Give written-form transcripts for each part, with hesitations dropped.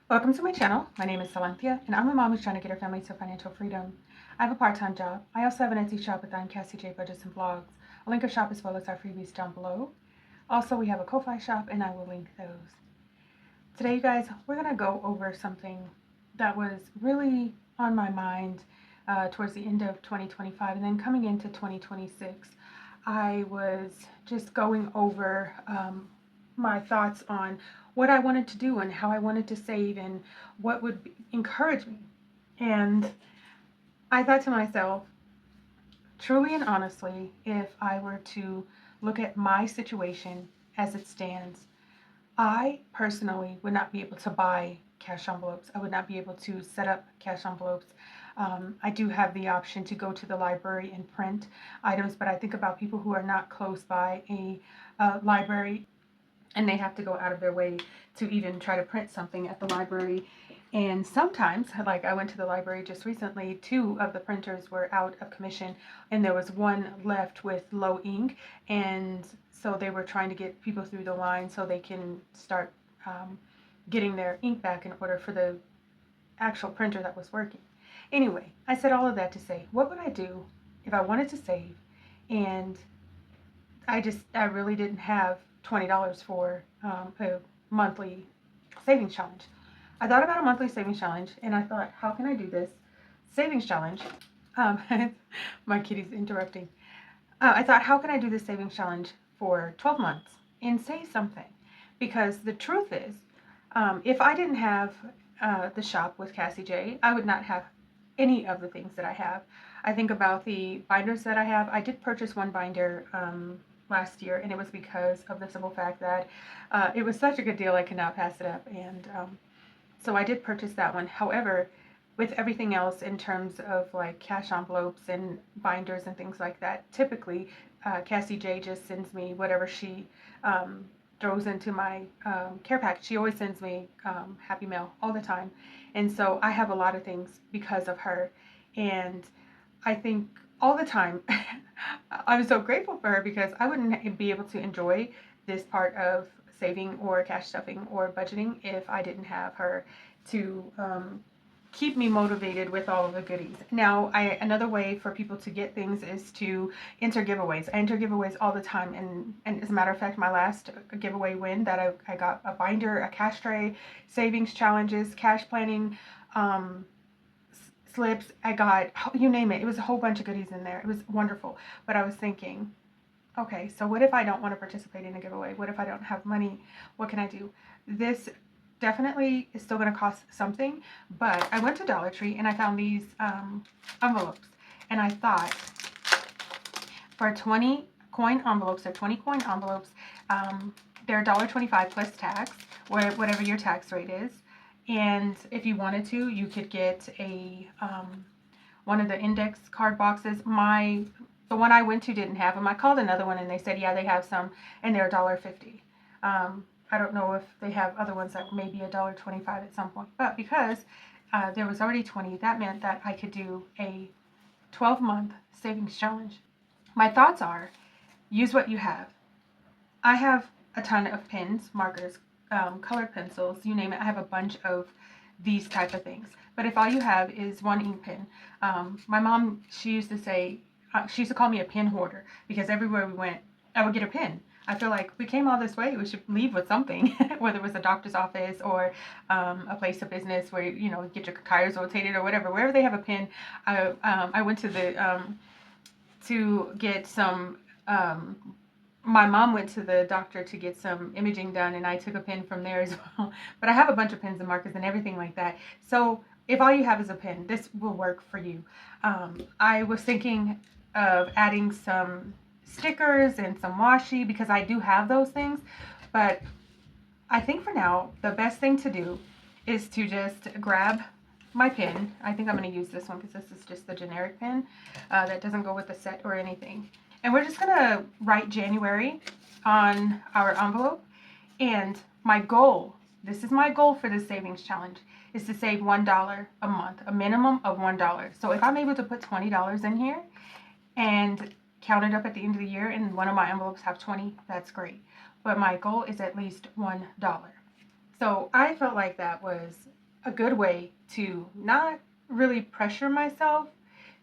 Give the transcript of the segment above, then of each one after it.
Welcome to my channel. My name is Silynthia, and I'm a mom who's trying to get her family to financial freedom. I have a part-time job. I also have an Etsy shop with CassieJBudgets and blogs. I'll link our shop as well as our freebies down below. Also, we have a Ko-Fi shop, and I will link those. Today, you guys, we're going to go over something that was really on my mind towards the end of 2025 and then coming into 2026. I was just going over my thoughts on what I wanted to do and how I wanted to save and what would encourage me. And I thought to myself, truly and honestly, if I were to look at my situation as it stands, I personally would not be able to buy cash envelopes. I would not be able to set up cash envelopes. I do have the option to go to the library and print items, but I think about people who are not close by a library and they have to go out of their way to even try to print something at the library. And sometimes, like I went to the library just recently, 2 of the printers were out of commission and there was one left with low ink. And so they were trying to get people through the line so they can start getting their ink back in order for the actual printer that was working. Anyway, I said all of that to say, what would I do if I wanted to save and I really didn't have $20 for a monthly savings challenge. I thought about a monthly savings challenge and I thought, how can I do this savings challenge? Um, my kitty's interrupting. I thought, how can I do this savings challenge for 12 months and save something? Because the truth is, if I didn't have the shop with Cassie J, I would not have any of the things that I have. I think about the binders that I have. I did purchase one binder last year, and it was because of the simple fact that it was such a good deal I could not pass it up, and so I did purchase that one. However, with everything else in terms of like cash envelopes and binders and things like that, typically Cassie J just sends me whatever she throws into my care package. She always sends me Happy Mail all the time, and so I have a lot of things because of her, and I think all the time I'm so grateful for her because I wouldn't be able to enjoy this part of saving or cash stuffing or budgeting if I didn't have her to keep me motivated with all of the goodies. Now, another way for people to get things is to enter giveaways. I enter giveaways all the time, and as a matter of fact, my last giveaway win that I got a binder, a cash tray, savings challenges, cash planning, slips. I got, you name it. It was a whole bunch of goodies in there. It was wonderful. But I was thinking, okay, so what if I don't want to participate in a giveaway? What if I don't have money? What can I do? This definitely is still going to cost something, but I went to Dollar Tree and I found these envelopes, and I thought for 20 coin envelopes, they're 20 coin envelopes, they're $1.25 plus tax, whatever your tax rate is. And if you wanted to, you could get a one of the index card boxes. The one I went to didn't have them. I called another one and they said, yeah, they have some, and they're $1.50. I don't know if they have other ones that may be $1.25 at some point, but because there was already 20, that meant that I could do a 12-month savings challenge. My thoughts are, use what you have. I have a ton of pens, markers, colored pencils, you name it. I have a bunch of these type of things. But if all you have is one ink pen, my mom, she used to say, she used to call me a pen hoarder because everywhere we went, I would get a pen. I feel like we came all this way, we should leave with something, whether it was a doctor's office or a place of business where you get your tires rotated or whatever. Wherever they have a pen, I went to the to get some. My mom went to the doctor to get some imaging done, and I took a pen from there as well. But I have a bunch of pens and markers and everything like that. So if all you have is a pen, this will work for you. I was thinking of adding some stickers and some washi because I do have those things. But I think for now, the best thing to do is to just grab my pen. I think I'm going to use this one because this is just the generic pen that doesn't go with the set or anything. And we're just going to write January on our envelope. And my goal, this is my goal for this savings challenge, is to save $1 a month, a minimum of $1. So if I'm able to put $20 in here and count it up at the end of the year and one of my envelopes have 20, that's great. But my goal is at least $1. So I felt like that was a good way to not really pressure myself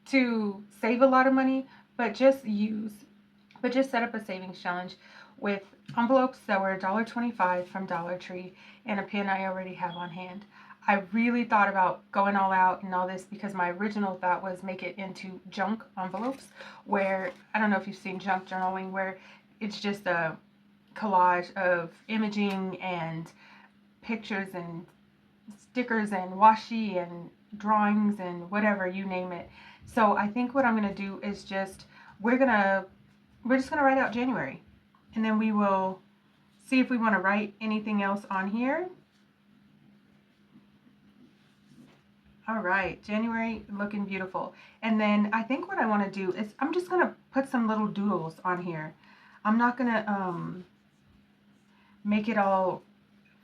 to save a lot of money, but just set up a savings challenge with envelopes that were $1.25 from Dollar Tree and a pin I already have on hand. I really thought about going all out and all this because my original thought was make it into junk envelopes, where I don't know if you've seen junk journaling, where it's just a collage of imaging and pictures and stickers and washi and drawings and whatever, you name it. So I think what I'm going to do is we're gonna we're just going to write out January, and then we will see if we want to write anything else on here. All right, January looking beautiful. And then I think what I want to do is I'm just going to put some little doodles on here. I'm not going to make it all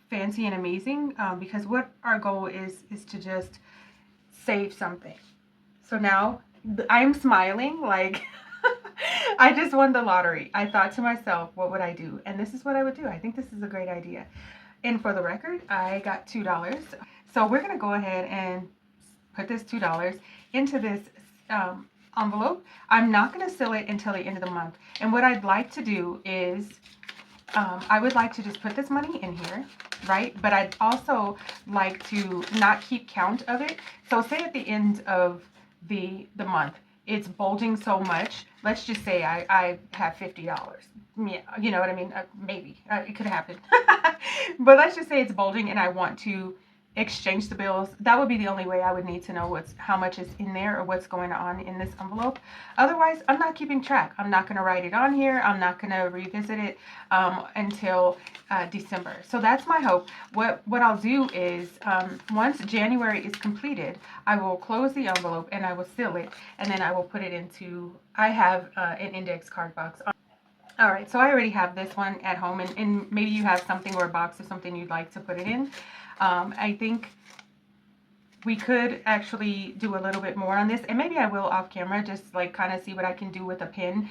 fancy and amazing, because what our goal is to just save something. So now I'm smiling like I just won the lottery. I thought to myself, what would I do? And this is what I would do. I think this is a great idea. And for the record, I got $2. So we're going to go ahead and put this $2 into this envelope. I'm not going to seal it until the end of the month. And what I'd like to do is I would like to just put this money in here, right? But I'd also like to not keep count of it. So say at the end of the month, it's bulging so much. Let's just say I have $50. Yeah, you know what I mean? Maybe. It could happen. But let's just say it's bulging and I want to exchange the bills. That would be the only way I would need to know how much is in there or what's going on in this envelope. Otherwise, I'm not keeping track. I'm not going to write it on here. I'm not going to revisit it until December. So that's my hope. What I'll do is once January is completed, I will close the envelope and I will seal it, and then I will put it into, I have an index card box. All right, so I already have this one at home, and maybe you have something or a box of something you'd like to put it in. I think we could actually do a little bit more on this, and maybe I will off camera, just like kind of see what I can do with a pin,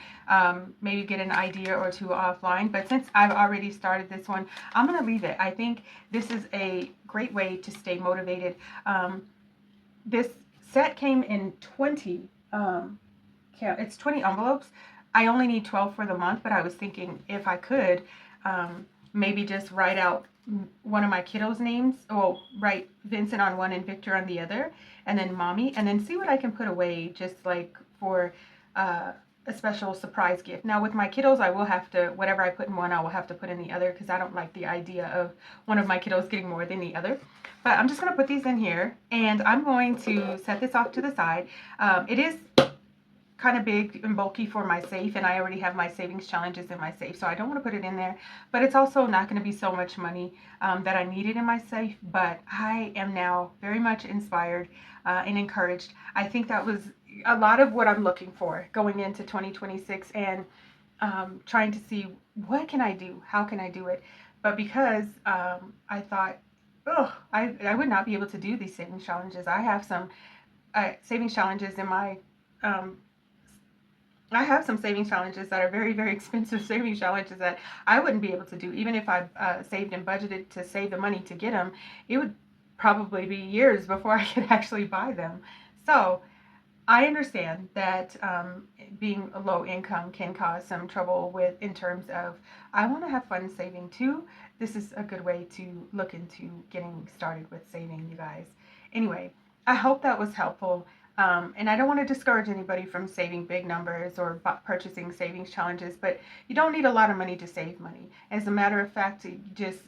maybe get an idea or two offline. But since I've already started this one, I'm going to leave it. I think this is a great way to stay motivated. This set came in 20, it's 20 envelopes. I only need 12 for the month, but I was thinking if I could maybe just write out one of my kiddos' names, or write Vincent on one and Victor on the other, and then mommy, and then see what I can put away just like for a special surprise gift. Now with my kiddos, I will have to, whatever I put in one, I will have to put in the other, because I don't like the idea of one of my kiddos getting more than the other. But I'm just going to put these in here, and I'm going to set this off to the side. It is kind of big and bulky for my safe, and I already have my savings challenges in my safe, so I don't want to put it in there. But it's also not going to be so much money that I need it in my safe. But I am now very much inspired and encouraged. I think that was a lot of what I'm looking for going into 2026, and trying to see what can I do, how can I do it. But because I thought, oh, I would not be able to do these savings challenges. I have some savings challenges in my I have some savings challenges that are very, very expensive savings challenges that I wouldn't be able to do. Even if I saved and budgeted to save the money to get them, it would probably be years before I could actually buy them. So I understand that being a low income can cause some trouble in terms of, I want to have fun saving too. This is a good way to look into getting started with saving, you guys. Anyway, I hope that was helpful. And I don't want to discourage anybody from saving big numbers or purchasing savings challenges, but you don't need a lot of money to save money. As a matter of fact, you just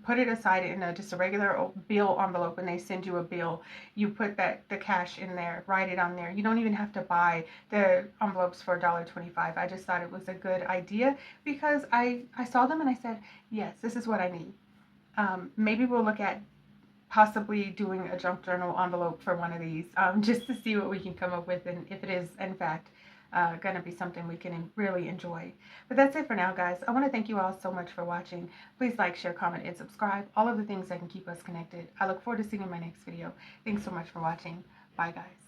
put it aside in just a regular bill envelope. When they send you a bill, you put the cash in there, write it on there. You don't even have to buy the envelopes for $1.25. I just thought it was a good idea because I saw them and I said, yes, this is what I need. Maybe we'll look at possibly doing a junk journal envelope for one of these, just to see what we can come up with, and if it is in fact going to be something we can really enjoy. But that's it for now, guys. I want to thank you all so much for watching. Please like, share, comment, and subscribe. All of the things that can keep us connected. I look forward to seeing you in my next video. Thanks so much for watching. Bye, guys.